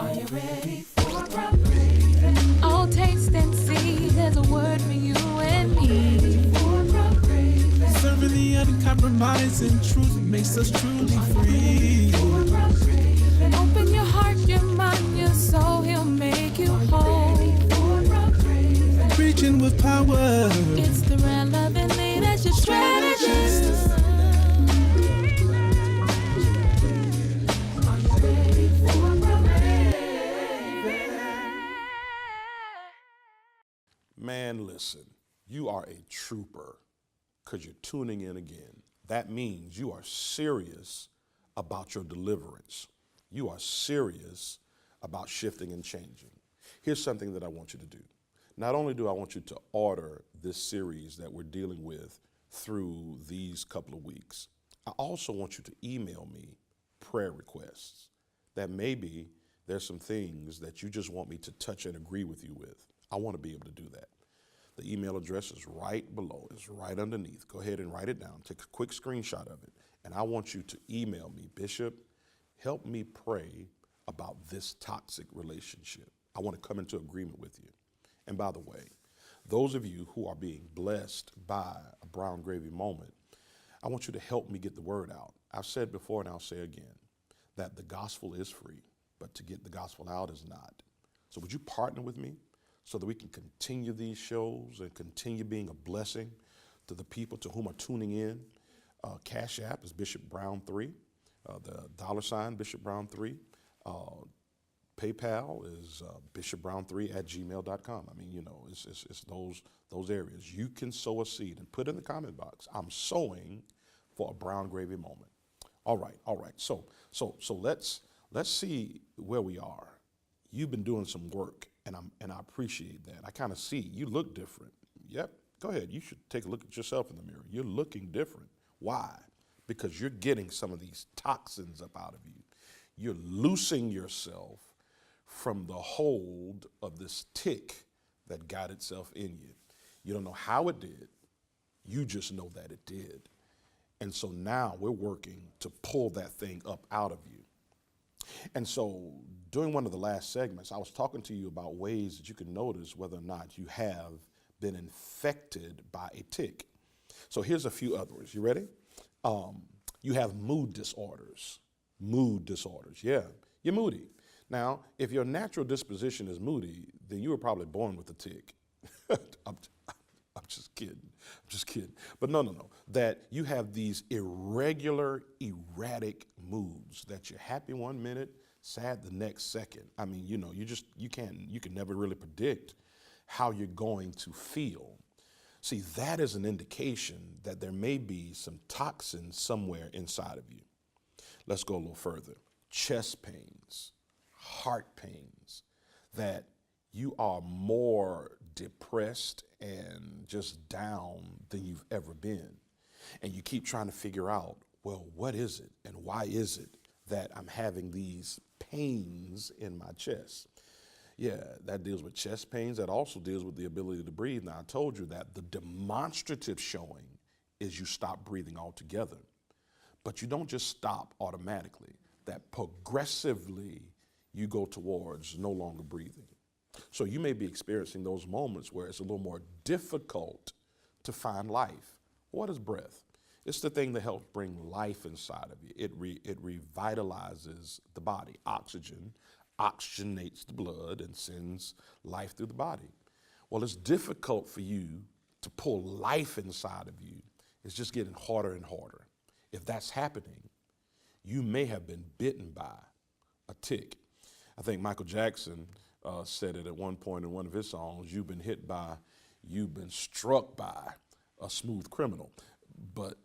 Are you ready for Brown Gravy? Oh, taste and see, there's a word for you and me. For Brown Gravy. Serving the uncompromising truth makes us truly free. For Brown Gravy. Open your heart, your mind, your soul, he'll make you whole. For Brown Gravy. Preaching with power. It's the relevant leadership strategist. Man, listen, you are a trooper because you're tuning in again. That means you are serious about your deliverance. You are serious about shifting and changing. Here's something that I want you to do. Not only do I want you to order this series that we're dealing with through these couple of weeks, I also want you to email me prayer requests that maybe there's some things that you just want me to touch and agree with you with. I want to be able to do that. The email address is right below, it's right underneath. Go ahead and write it down. Take a quick screenshot of it. And I want you to email me, Bishop, help me pray about this toxic relationship. I want to come into agreement with you. And by the way, those of you who are being blessed by a Brown Gravy moment, I want you to help me get the word out. I've said before and I'll say again that the gospel is free, but to get the gospel out is not. So would you partner with me so that we can continue these shows and continue being a blessing to the people to whom are tuning in? Cash App is Bishop Brown 3, the $ Bishop Brown 3. PayPal is bishopbrown3@gmail.com. I mean, you know, it's those areas. You can sow a seed and put in the comment box, I'm sowing for a Brown Gravy moment. All right. So let's see where we are. You've been doing some work, and I appreciate that. I kind of see you look different. Yep. Go ahead. You should take a look at yourself in the mirror. You're looking different. Why? Because you're getting some of these toxins up out of you. You're loosing yourself from the hold of this tick that got itself in you. You don't know how it did. You just know that it did. And so now we're working to pull that thing up out of you. And so during one of the last segments, I was talking to you about ways that you can notice whether or not you have been infected by a tick. So here's a few others. You ready? You have mood disorders. Mood disorders. Yeah, you're moody. Now, if your natural disposition is moody, then you were probably born with a tick. I'm just kidding. But no. That you have these irregular, erratic moods that you're happy one minute, sad the next second. I mean, you know, you can never really predict how you're going to feel. See, that is an indication that there may be some toxins somewhere inside of you. Let's go a little further. Chest pains, heart pains, that you are more depressed and just down than you've ever been. And you keep trying to figure out, well, what is it and why is it that I'm having these pains in my chest? Yeah, that deals with chest pains. That also deals with the ability to breathe. Now, I told you that the demonstrative showing is you stop breathing altogether. But you don't just stop automatically. That progressively you go towards no longer breathing. So you may be experiencing those moments where it's a little more difficult to find life. What is breath? It's the thing that helps bring life inside of you. It revitalizes the body. Oxygen oxygenates the blood and sends life through the body. Well, it's difficult for you to pull life inside of you. It's just getting harder and harder. If that's happening, you may have been bitten by a tick. I think Michael Jackson said it at one point in one of his songs, you've been struck by a smooth criminal. But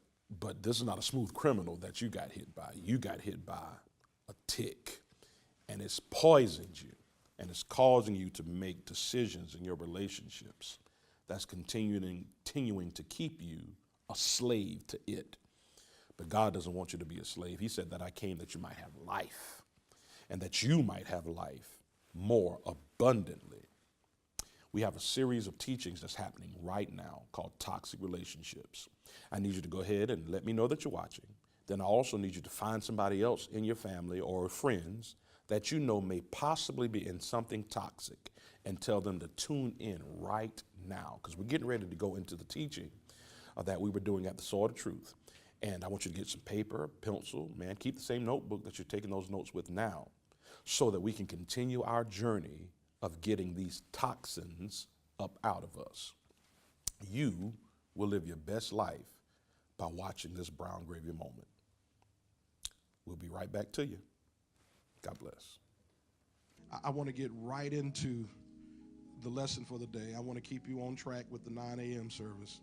this is not a smooth criminal that you got hit by. You got hit by a tick, and it's poisoned you, and it's causing you to make decisions in your relationships that's continuing to keep you a slave to it. But God doesn't want you to be a slave. He said that I came that you might have life, and that you might have life more abundantly. We have a series of teachings that's happening right now called Toxic Relationships. I need you to go ahead and let me know that you're watching. Then I also need you to find somebody else in your family or friends that you know may possibly be in something toxic, and tell them to tune in right now, because we're getting ready to go into the teaching that we were doing at the Sword of Truth. And I want you to get some paper, pencil, man, keep the same notebook that you're taking those notes with now, so that we can continue our journey of getting these toxins up out of us. You will live your best life by watching this Brown Gravy Moment. We'll be right back to you. God bless. I want to get right into the lesson for the day. I want to keep you on track with the 9 a.m. service.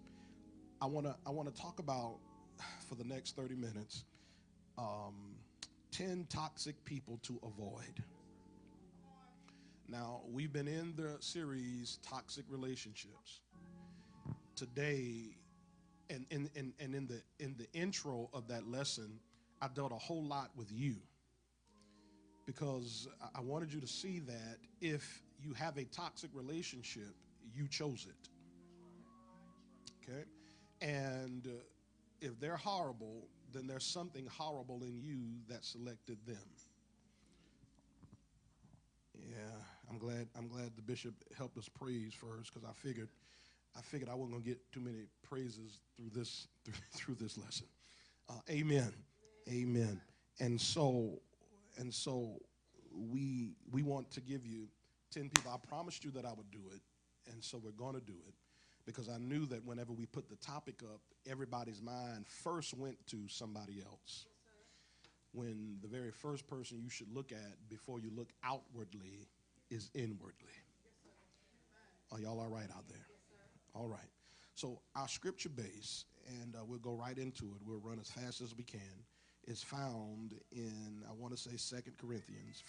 I want to talk about, for the next 30 minutes, 10 toxic people to avoid. Now, we've been in the series Toxic Relationships. Today, and in the intro of that lesson, I dealt a whole lot with you, because I wanted you to see that if you have a toxic relationship, you chose it. Okay? And if they're horrible, then there's something horrible in you that selected them. Yeah, I'm glad the bishop helped us praise first, because I figured I wasn't gonna get too many praises through this lesson. Amen. Amen. And so we want to give you 10 people. I promised you that I would do it, and so we're going to do it, because I knew that whenever we put the topic up, everybody's mind first went to somebody else. When the very first person you should look at before you look outwardly is inwardly. Are y'all all right out there? All right. So our scripture base, and we'll go right into it. We'll run as fast as we can. Is found in, I want to say 1 Corinthians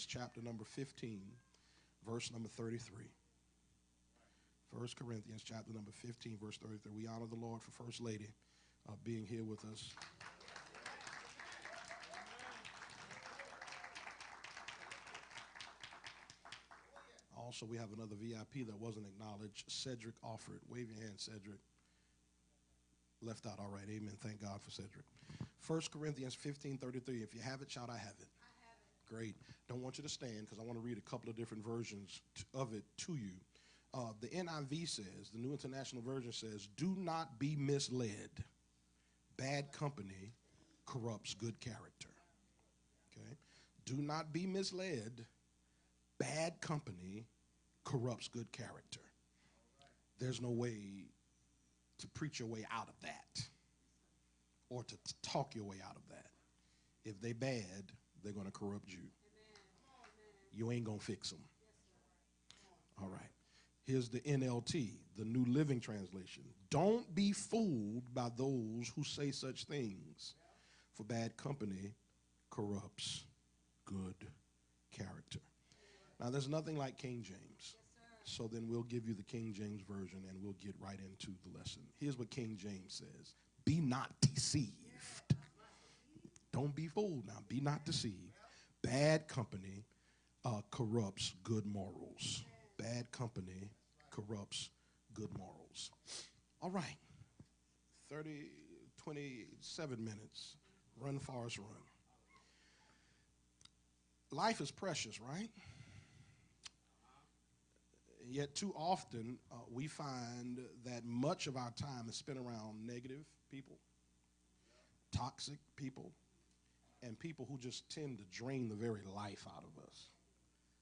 chapter number 15, verse number 33. 1 Corinthians chapter number 15, verse 33. We honor the Lord for First Lady being here with us. Also, we have another VIP that wasn't acknowledged, Cedric Offord. Wave your hand, Cedric. Left out, all right, amen. Thank God for Cedric. 1 Corinthians 15:33. If you have it, shout, I have it. I have it. Great. Don't want you to stand, because I want to read a couple of different versions of it to you. The NIV says, the New International Version says, do not be misled. Bad company corrupts good character. Okay? Do not be misled. Bad company corrupts good character. There's no way to preach your way out of that, or to talk your way out of that. If they bad, they're going to corrupt you. You ain't going to fix them. All right. Here's the NLT, the New Living Translation. Don't be fooled by those who say such things, for bad company corrupts good character. Now, there's nothing like King James. So then we'll give you the King James Version, and we'll get right into the lesson. Here's what King James says. Be not deceived. Don't be fooled now. Be not deceived. Bad company corrupts good morals. Bad company corrupts good morals. All right. 27 minutes. Run, Forrest, run. Life is precious, right? Yet too often we find that much of our time is spent around negative people, toxic people, and people who just tend to drain the very life out of us.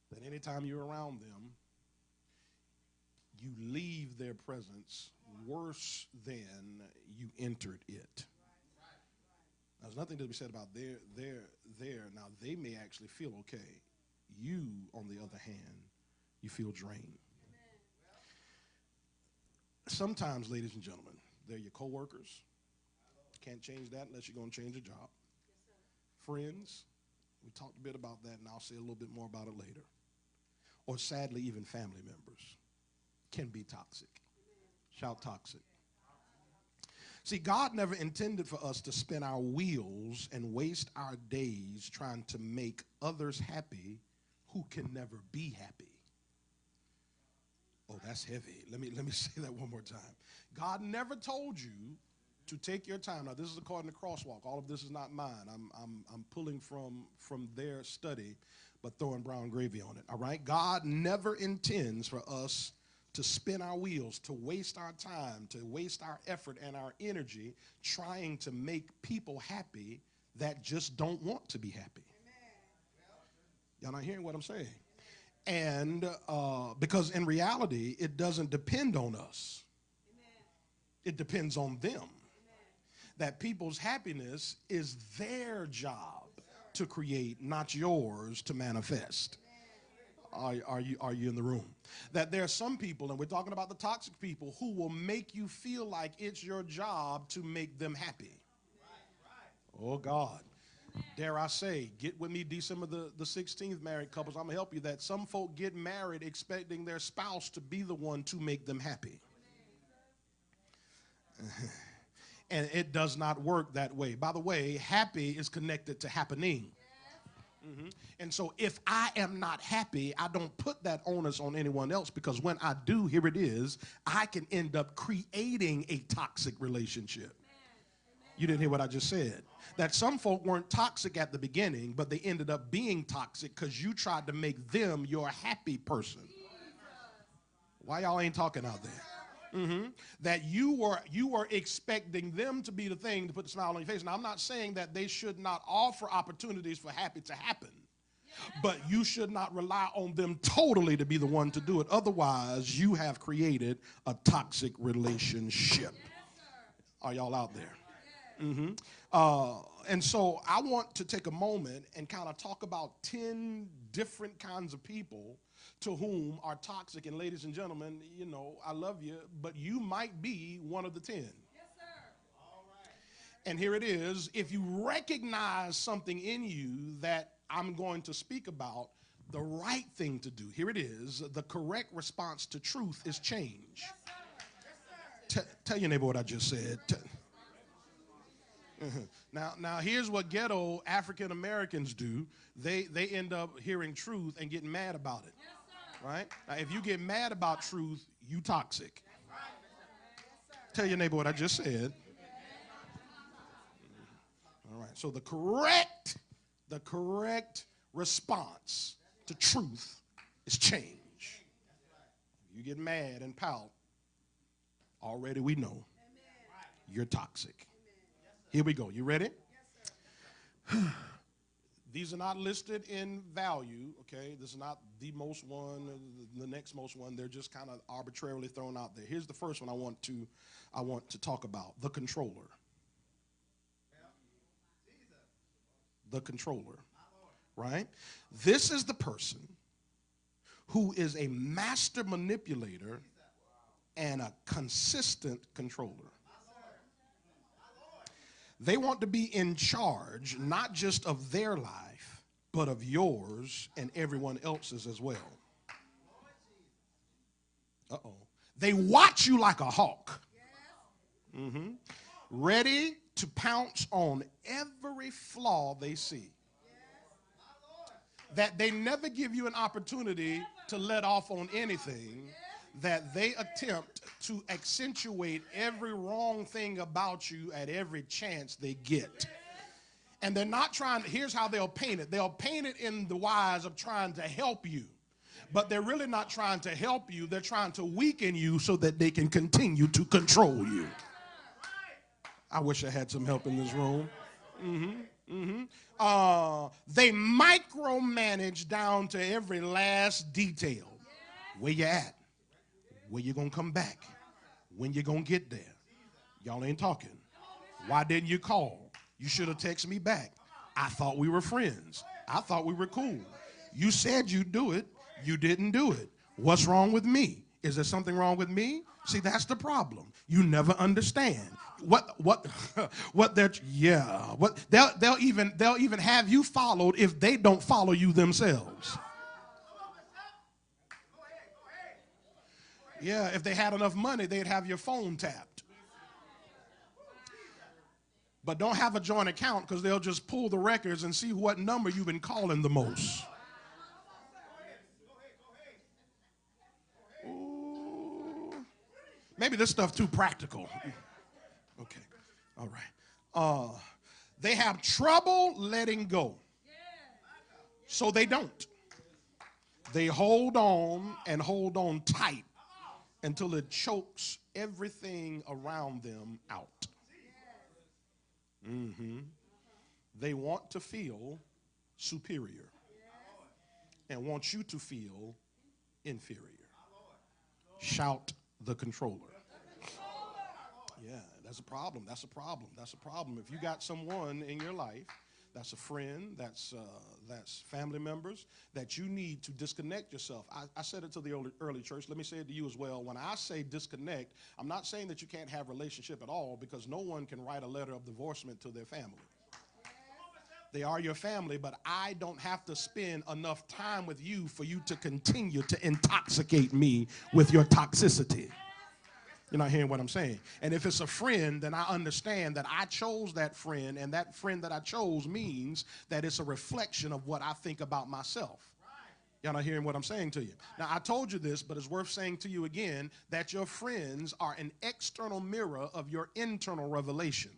That anytime you're around them, you leave their presence worse than you entered it. Now, there's nothing to be said about there. Now, they may actually feel okay. You, on the other hand, you feel drained. Sometimes, ladies and gentlemen, they're your coworkers. Can't change that unless you're going to change a job. Friends, we talked a bit about that, and I'll say a little bit more about it later. Or sadly, even family members can be toxic. Shout toxic. See, God never intended for us to spin our wheels and waste our days trying to make others happy who can never be happy. Oh, that's heavy. Let me say that one more time. God never told you to take your time. Now, this is according to Crosswalk. All of this is not mine. I'm pulling from their study, but throwing brown gravy on it. All right? God never intends for us to spin our wheels, to waste our time, to waste our effort and our energy trying to make people happy that just don't want to be happy. Y'all not hearing what I'm saying? And because in reality, it doesn't depend on us. It depends on them. That people's happiness is their job to create, not yours to manifest. Are you in the room? That there are some people, and we're talking about the toxic people, who will make you feel like it's your job to make them happy. Oh, God. Dare I say, get with me December the 16th, married couples. I'm going to help you that some folk get married expecting their spouse to be the one to make them happy. And it does not work that way. By the way, happy is connected to happening. And so if I am not happy, I don't put that onus on anyone else, because when I do, here it is, I can end up creating a toxic relationship. You didn't hear what I just said. That some folk weren't toxic at the beginning, but they ended up being toxic because you tried to make them your happy person. Why y'all ain't talking out there? That you were expecting them to be the thing to put the smile on your face. Now, I'm not saying that they should not offer opportunities for happy to happen, but you should not rely on them totally to be the one to do it. Otherwise, you have created a toxic relationship. Are y'all out there? And so I want to take a moment and kind of talk about 10 different kinds of people to whom are toxic. And ladies and gentlemen, you know, I love you, but you might be one of the 10. Yes, sir. All right. And here it is. If you recognize something in you that I'm going to speak about, the right thing to do, here it is, the correct response to truth is change. Yes, sir. Yes, sir. Tell your neighbor what I just said. Now, here's what ghetto African Americans do. They end up hearing truth and getting mad about it. Yes, right? Now, if you get mad about truth, you toxic. Tell your neighbor what I just said. All right. So the correct response to truth is change. You get mad and pout, already we know you're toxic. Here we go. You ready? Yes, sir. These are not listed in value, okay? This is not the most one, the next most one. They're just kind of arbitrarily thrown out there. Here's the first one I want to talk about: the controller. The controller, right? This is the person who is a master manipulator and a consistent controller. They want to be in charge, not just of their life, but of yours and everyone else's as well. Uh-oh. They watch you like a hawk. Ready to pounce on every flaw they see. That they never give you an opportunity to let off on anything. That they attempt to accentuate every wrong thing about you at every chance they get. And they're not trying, here's how they'll paint it. They'll paint it in the wise of trying to help you. But they're really not trying to help you. They're trying to weaken you so that they can continue to control you. I wish I had some help in this room. They micromanage down to every last detail. Where you at? Where you gonna come back? When you gonna get there? Y'all ain't talking. Why didn't you call? You should have texted me back. I thought we were friends. I thought we were cool. You said you'd do it. You didn't do it. What's wrong with me? Is there something wrong with me? See, that's the problem. You never understand. They'll even have you followed if they don't follow you themselves. Yeah, if they had enough money, they'd have your phone tapped. But don't have a joint account, because they'll just pull the records and see what number you've been calling the most. Ooh. Maybe this stuff too practical. Okay. All right. They have trouble letting go. So they don't. They hold on and hold on tight until it chokes everything around them out. They want to feel superior and want you to feel inferior. Shout the controller. Yeah, that's a problem. That's a problem. That's a problem. If you got someone in your life that's a friend, that's family members, that you need to disconnect yourself. I said it to the early church. Let me say it to you as well. When I say disconnect, I'm not saying that you can't have a relationship at all, because no one can write a letter of divorcement to their family. They are your family, but I don't have to spend enough time with you for you to continue to intoxicate me with your toxicity. You're not hearing what I'm saying. And if it's a friend, then I understand that I chose that friend, and that friend that I chose means that it's a reflection of what I think about myself. Y'all not hearing what I'm saying to you. Now, I told you this, but it's worth saying to you again that your friends are an external mirror of your internal revelation.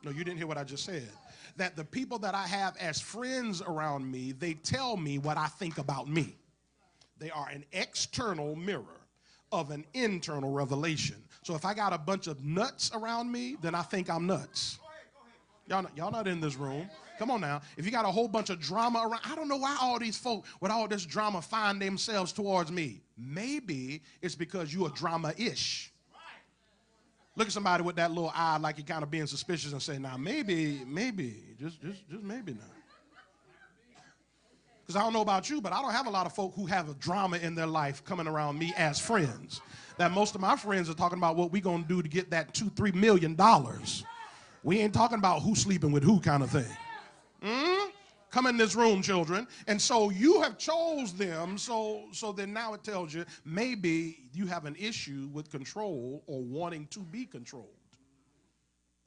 No, you didn't hear what I just said. That the people that I have as friends around me, they tell me what I think about me. They are an external mirror of an internal revelation. So if I got a bunch of nuts around me, then I think I'm nuts. Y'all not in this room. Come on now. If you got a whole bunch of drama around, I don't know why all these folk with all this drama find themselves towards me. Maybe it's because you are drama-ish. Look at somebody with that little eye like you're kind of being suspicious and say, now maybe, just maybe not. Because I don't know about you, but I don't have a lot of folk who have a drama in their life coming around me as friends. That most of my friends are talking about what we going to do to get that $2-3 million. We ain't talking about who's sleeping with who kind of thing. Come in this room, children. And so you have chose them, so then now it tells you maybe you have an issue with control or wanting to be controlled.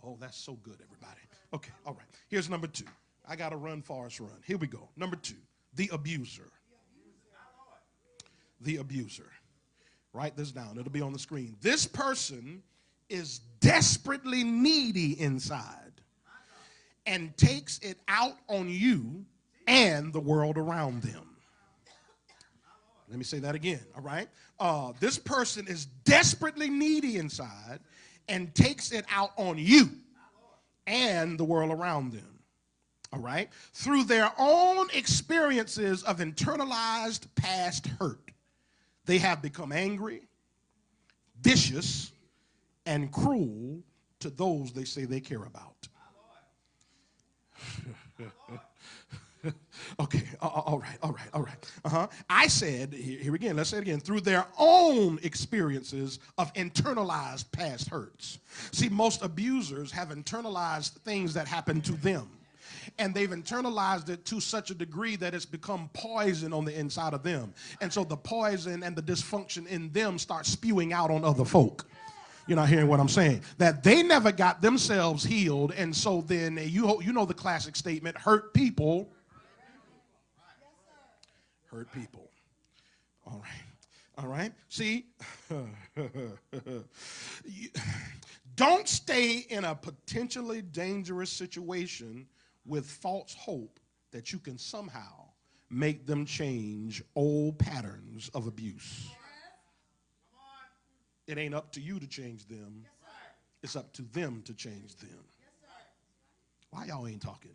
Oh, that's so good, everybody. Okay, all right. Here's number 2. I got to run, Forrest, run. Here we go. Number 2. The abuser. The abuser. Write this down. It'll be on the screen. This person is desperately needy inside and takes it out on you and the world around them. Let me say that again, all right? This person is desperately needy inside and takes it out on you and the world around them. All right? Through their own experiences of internalized past hurt, they have become angry, vicious, and cruel to those they say they care about. Okay, all right. I said, here again, let's say it again, through their own experiences of internalized past hurts. See, most abusers have internalized things that happened to them. And they've internalized it to such a degree that it's become poison on the inside of them. And so the poison and the dysfunction in them start spewing out on other folk. You're not hearing what I'm saying. That they never got themselves healed. And so then you know the classic statement, hurt people. Hurt people. All right. All right. See, don't stay in a potentially dangerous situation with false hope that you can somehow make them change old patterns of abuse. It ain't up to you to change them. It's up to them to change them. Why y'all ain't talking?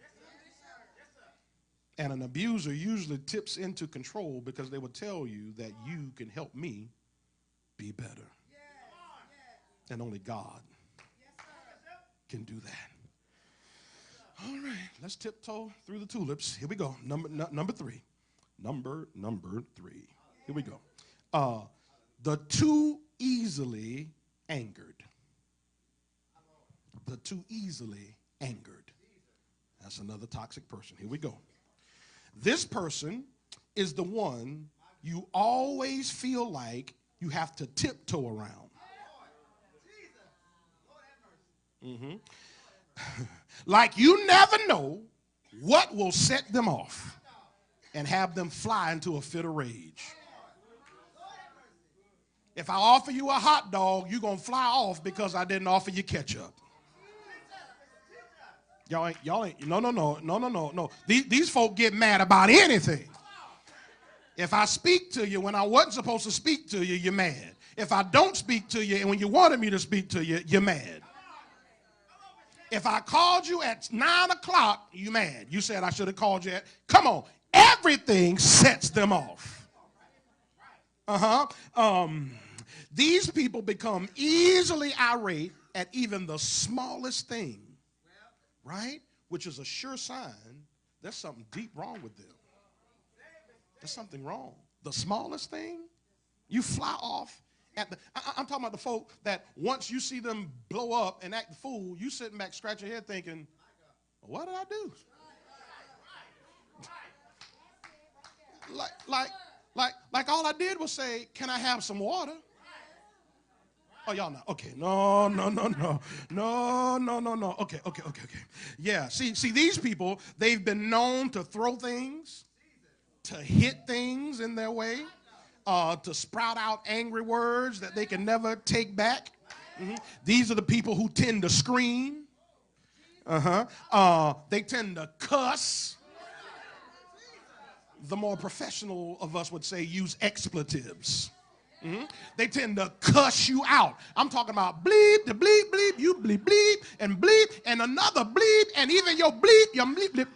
And an abuser usually tips into control because they will tell you that you can help me be better. And only God can do that. All right, let's tiptoe through the tulips. Here we go. Number 3. Number 3. Here we go. The too easily angered. The too easily angered. That's another toxic person. Here we go. This person is the one you always feel like you have to tiptoe around. Like you never know what will set them off and have them fly into a fit of rage. If I offer you a hot dog, you're going to fly off because I didn't offer you ketchup. Y'all ain't, no. These folk get mad about anything. If I speak to you when I wasn't supposed to speak to you, you're mad. If I don't speak to you and when you wanted me to speak to you, you're mad. If I called you at 9 o'clock, you mad. You said I should have called you at, come on. Everything sets them off. These people become easily irate at even the smallest thing, right? Which is a sure sign there's something deep wrong with them. There's something wrong. The smallest thing, you fly off at the, I'm talking about the folk that once you see them blow up and act the fool, you sitting back scratching your head thinking, what did I do? Like all I did was say, can I have some water? Oh, y'all know. Okay, no. Okay. Yeah, see, these people, they've been known to throw things, to hit things in their way, to sprout out angry words that they can never take back. These are the people who tend to scream. They tend to cuss. The more professional of us would say use expletives. They tend to cuss you out. I'm talking about bleep, the bleep, bleep, you bleep, bleep, and another bleep, and even your bleep, your bleep, bleep.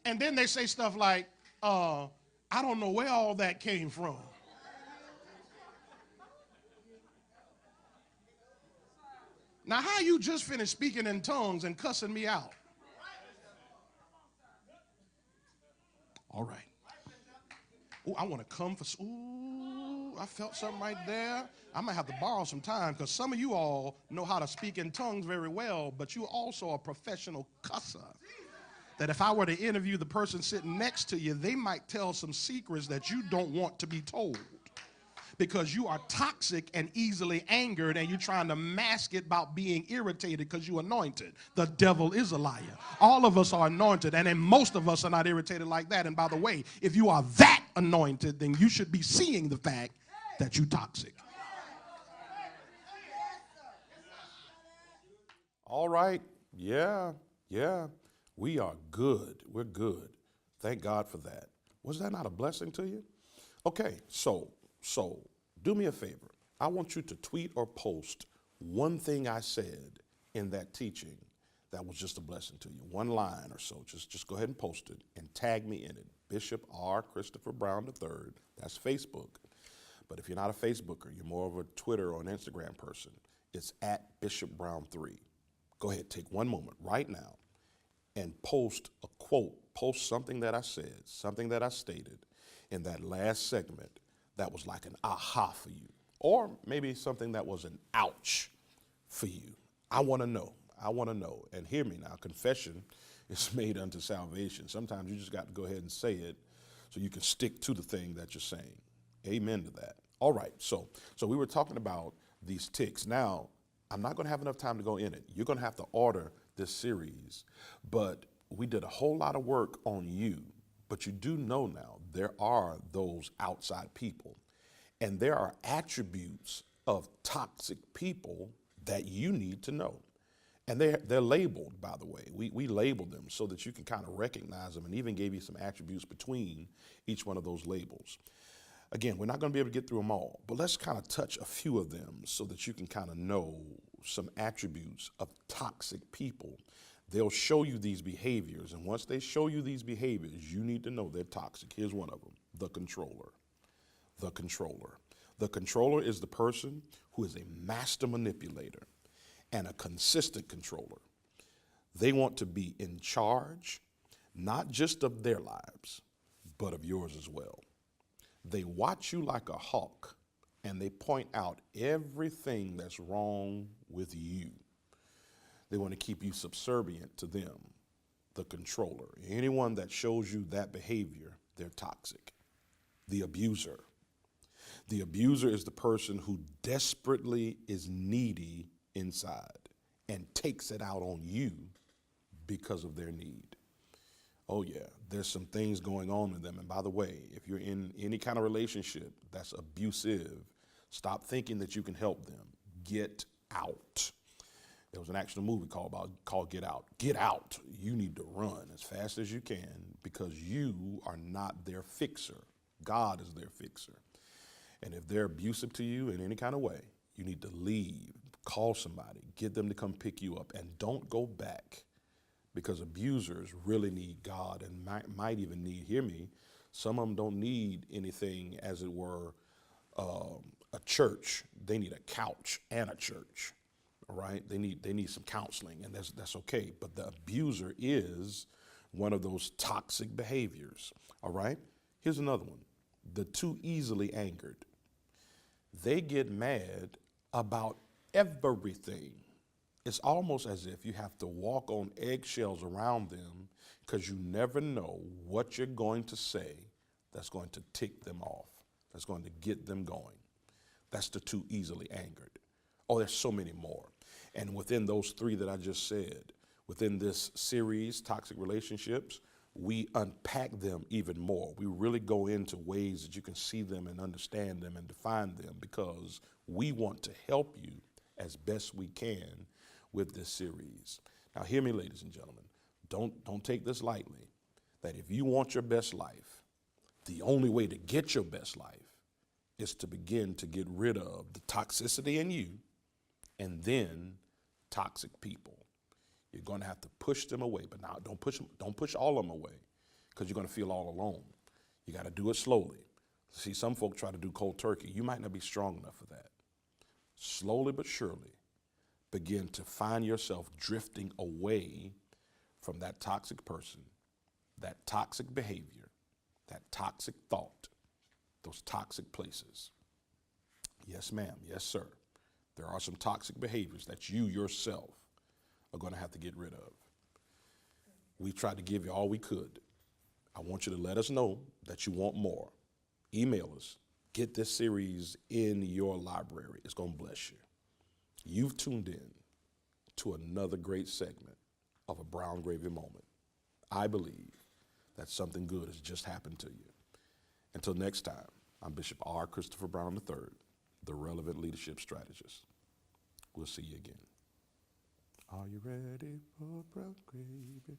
And then they say stuff like, I don't know where all that came from. Now, how you just finished speaking in tongues and cussing me out? All right. Oh, I want to come for, ooh, I felt something right there. I might have to borrow some time because some of you all know how to speak in tongues very well, but you're also a professional cusser. That if I were to interview the person sitting next to you, they might tell some secrets that you don't want to be told. Because you are toxic and easily angered and you're trying to mask it by being irritated because you're anointed. The devil is a liar. All of us are anointed, and then most of us are not irritated like that. And by the way, if you are that anointed, then you should be seeing the fact that you're toxic. All right. Yeah. We are good. We're good. Thank God for that. Was that not a blessing to you? Okay, so do me a favor. I want you to tweet or post one thing I said in that teaching that was just a blessing to you. One line or so. Just go ahead and post it and tag me in it. Bishop R. Christopher Brown III. That's Facebook. But if you're not a Facebooker, you're more of a Twitter or an Instagram person, it's at Bishop Brown 3. Go ahead, take one moment right now and post a quote. Post something that I said, something that I stated in that last segment that was like an aha for you, or maybe something that was an ouch for you. I want to know. And hear me now, confession is made unto salvation. Sometimes you just got to go ahead and say it so you can stick to the thing that you're saying. Amen to that. All right, so we were talking about these ticks. Now, I'm not going to have enough time to go in it. You're going to have to order this series, but we did a whole lot of work on you. But you do know now there are those outside people, and there are attributes of toxic people that you need to know. And they're labeled, by the way. We labeled them so that you can kind of recognize them, and even gave you some attributes between each one of those labels. Again, we're not going to be able to get through them all, but let's kind of touch a few of them so that you can kind of know some attributes of toxic people. They'll show you these behaviors, and once they show you these behaviors, you need to know they're toxic. Here's one of them: the controller. The controller. The controller is the person who is a master manipulator and a consistent controller. They want to be in charge, not just of their lives, but of yours as well. They watch you like a hawk, and they point out everything that's wrong with you. They want to keep you subservient to them, the controller. Anyone that shows you that behavior, they're toxic. The abuser. The abuser is the person who desperately is needy inside and takes it out on you because of their need. Oh yeah, there's some things going on with them. And by the way, if you're in any kind of relationship that's abusive, stop thinking that you can help them. Get out. There was an actual movie called Get Out. Get out. You need to run as fast as you can because you are not their fixer. God is their fixer. And if they're abusive to you in any kind of way, you need to leave, call somebody, get them to come pick you up, and don't go back, because abusers really need God and might even need, hear me, some of them don't need anything, as it were, a church. They need a couch and a church, all right? They need some counseling, and that's okay. But the abuser is one of those toxic behaviors, all right? Here's another one, the too easily angered. They get mad about everything. It's almost as if you have to walk on eggshells around them because you never know what you're going to say that's going to tick them off, that's going to get them going. That's the too easily angered. Oh, there's so many more. And within those three that I just said, within this series, Toxic Relationships, we unpack them even more. We really go into ways that you can see them and understand them and define them, because we want to help you as best we can with this series. Now, hear me, ladies and gentlemen. Don't take this lightly, that if you want your best life, the only way to get your best life is to begin to get rid of the toxicity in you and then toxic people. You're going to have to push them away, but now don't push all of them away, because you're going to feel all alone. You got to do it slowly. See, some folk try to do cold turkey. You might not be strong enough for that. Slowly but surely, begin to find yourself drifting away from that toxic person, that toxic behavior, that toxic thought, those toxic places. Yes, ma'am. Yes, sir. There are some toxic behaviors that you yourself are going to have to get rid of. We tried to give you all we could. I want you to let us know that you want more. Email us. Get this series in your library. It's going to bless you. You've tuned in to another great segment of a Brown Gravy Moment. I believe that something good has just happened to you. Until next time, I'm Bishop R. Christopher Brown III, the Relevant Leadership Strategist. We'll see you again. Are you ready for brown gravy?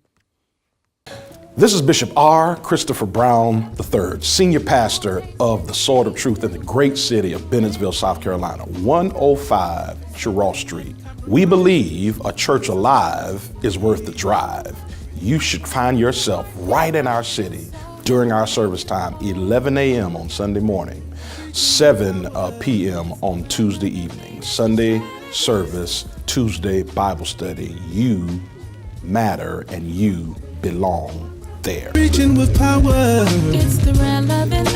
This is Bishop R. Christopher Brown III, Senior Pastor of the Sword of Truth in the great city of Bennettsville, South Carolina, 105 Sherrill Street. We believe a church alive is worth the drive. You should find yourself right in our city during our service time, 11 a.m. on Sunday morning, 7 p.m. on Tuesday evening. Sunday service, Tuesday Bible study. You matter and you belong there. Reaching with power. It's the relevant